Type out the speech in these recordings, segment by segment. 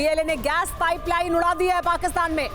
BLA ने gas pipeline उड़ा दी है पाकिस्तान में।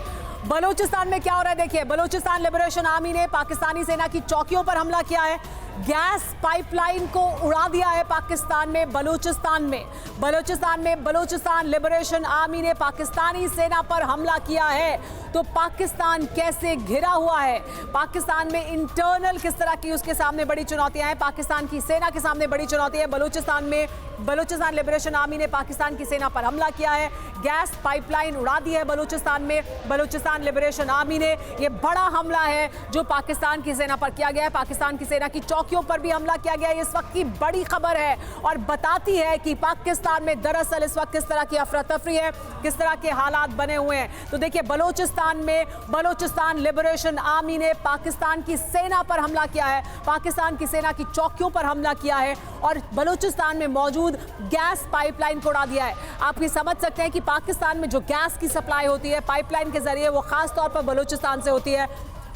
बलूचिस्तान में क्या हो रहा है देखिए, बलूचिस्तान लिबरेशन आर्मी ने पाकिस्तानी सेना की चौकियों पर हमला किया है। गैस पाइपलाइन को उड़ा दिया है पाकिस्तान में, बलूचिस्तान में बलूचिस्तान लिबरेशन आर्मी ने पाकिस्तानी सेना पर हमला किया है। तो पाकिस्तान कैसे घिरा हुआ है, पाकिस्तान में इंटरनल किस तरह की उसके सामने बड़ी चुनौतियां हैं, पाकिस्तान की सेना के सामने बड़ी चुनौती है। बलूचिस्तान में बलूचिस्तान लिबरेशन आर्मी ने पाकिस्तान की सेना पर हमला किया है, गैस पाइपलाइन उड़ा दी है बलूचिस्तान में। बलूचिस्तान लिबरेशन आर्मी ने यह बड़ा हमला है जो पाकिस्तान की सेना पर किया गया है। पाकिस्तान की सेना की चौकियों पर भी हमला किया गया है। इस वक्त की बड़ी खबर है और बताती है कि पाकिस्तान में दरअसल इस वक्त किस तरह की अफरा तफरी है, किस तरह के हालात बने हुए हैं। तो देखिए, बलूचिस्तान में बलूचिस्तान लिबरेशन आर्मी ने पाकिस्तान की सेना पर हमला किया है, पाकिस्तान की सेना की चौकियों पर हमला किया है और बलूचिस्तान में मौजूद गैस पाइपलाइन को उड़ा दिया है। आप ये समझ सकते हैं कि पाकिस्तान में जो गैस की सप्लाई होती है पाइपलाइन के जरिए, वो खास तौर पर बलूचिस्तान से होती है।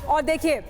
और देखिए,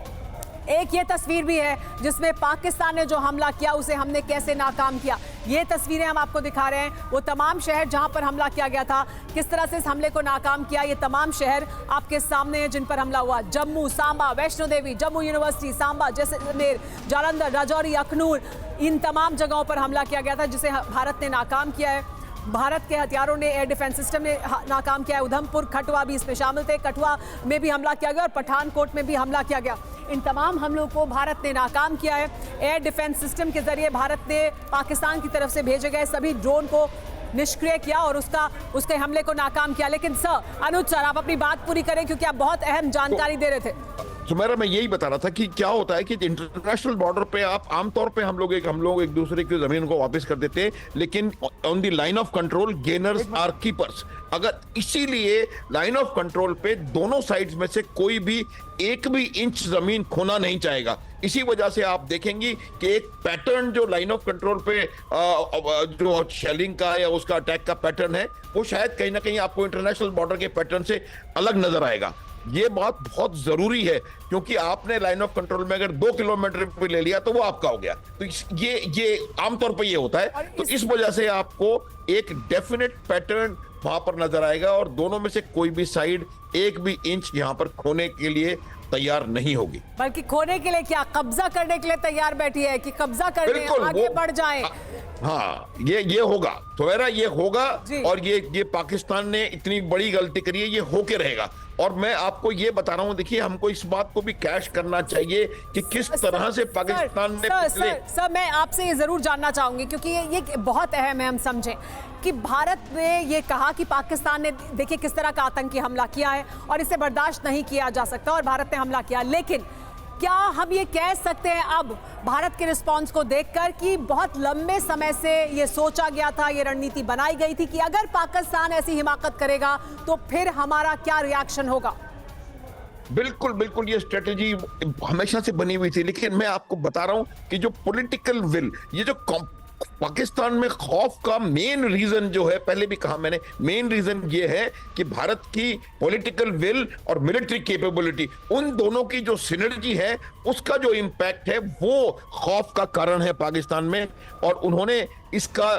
एक ये तस्वीर भी है जिसमें पाकिस्तान ने जो हमला किया उसे हमने कैसे नाकाम किया। ये तस्वीरें हम आपको दिखा रहे हैं, वो तमाम शहर जहां पर हमला किया गया था, किस तरह से इस हमले को नाकाम किया। ये तमाम शहर आपके सामने हैं जिन पर हमला हुआ। जम्मू, सांबा, वैष्णो देवी, जम्मू यूनिवर्सिटी, सांबा, जैसलमेर, जालंधर, राजौरी, अखनूर, इन तमाम जगहों पर हमला किया गया था जिसे भारत ने नाकाम किया है। भारत के हथियारों ने, एयर डिफेंस सिस्टम ने नाकाम किया है। उधमपुर, कठुआ भी इसमें शामिल थे। कठुआ में भी हमला किया गया और पठानकोट में भी हमला किया गया। इन तमाम हमलों को भारत ने नाकाम किया है। एयर डिफेंस सिस्टम के जरिए भारत ने पाकिस्तान की तरफ से भेजे गए सभी ड्रोन को निष्क्रिय किया और उसके हमले को नाकाम किया। लेकिन सर, अनुज सर, आप अपनी बात पूरी करें क्योंकि आप बहुत अहम जानकारी दे रहे थे। सुमेरा, मैं यही बता रहा था कि क्या होता है कि इंटरनेशनल बॉर्डर पे आप आमतौर पे हम लोग एक दूसरे की जमीन को वापस कर देते हैं, लेकिन on the line of control gainers are keepers. अगर इसीलिए लाइन ऑफ कंट्रोल पे दोनों साइड्स में से कोई भी एक भी इंच जमीन खोना नहीं चाहेगा। इसी वजह से आप देखेंगे कि एक पैटर्न जो लाइन ऑफ कंट्रोल पे जो शेलिंग का या उसका अटैक का पैटर्न है, वो शायद कहीं ना कहीं आपको इंटरनेशनल बॉर्डर के पैटर्न से अलग नजर आएगा। ये बात बहुत जरूरी है क्योंकि आपने लाइन ऑफ कंट्रोल में अगर 2 किलोमीटर पे ले लिया तो वो आपका हो गया। तो ये आमतौर पर ये होता है। तो इस वजह से आपको एक डेफिनेट पैटर्न वहां पर नजर आएगा और दोनों में से कोई भी साइड एक भी इंच यहां पर खोने के लिए तैयार नहीं होगी, बल्कि खोने के लिए क्या, कब्जा करने के लिए तैयार बैठी है कि कब्जा करने आगे बढ़ जाए। हाँ, ये होगा तो ये होगा और ये पाकिस्तान ने इतनी बड़ी गलती करी है, ये होके रहेगा। और मैं आपको ये बता रहा हूँ, देखिए, हमको इस बात को भी कैश करना चाहिए कि किस तरह से पाकिस्तान ने सर, मैं आपसे ये जरूर जानना चाहूंगी क्योंकि ये बहुत अहम है, हम समझें कि भारत ने ये कहा कि पाकिस्तान ने देखिए किस तरह का आतंकी हमला किया है और इसे बर्दाश्त नहीं किया जा सकता और भारत ने हमला किया। लेकिन क्या हम ये कह सकते हैं अब भारत के रिस्पांस को देखकर कि बहुत लंबे समय से ये सोचा गया था, ये रणनीति बनाई गई थी कि अगर पाकिस्तान ऐसी हिमाकत करेगा तो फिर हमारा क्या रिएक्शन होगा? बिल्कुल बिल्कुल, ये स्ट्रेटेजी हमेशा से बनी हुई थी। लेकिन मैं आपको बता रहा हूं कि जो पॉलिटिकल विल, ये जो पाकिस्तान में खौफ का मेन रीजन जो है, पहले भी कहा मैंने, मेन रीजन ये है कि भारत की पॉलिटिकल विल और मिलिट्री कैपेबिलिटी, उन दोनों की जो सिनर्जी है, उसका जो इंपैक्ट है, वो खौफ का कारण है पाकिस्तान में। और उन्होंने इसका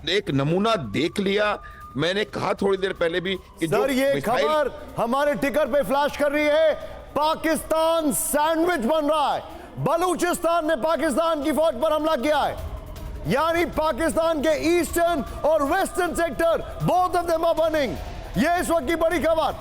एक नमूना देख लिया। मैंने कहा थोड़ी देर पहले भी कि सर, ये खबर हमारे टिकर पे फ्लैश कर रही है, पाकिस्तान सैंडविच बन रहा है। बलूचिस्तान ने पाकिस्तान की फौज पर हमला किया है, यानी पाकिस्तान के ईस्टर्न और western sector, both of them are burning. ये इस वक्त की बड़ी खबर।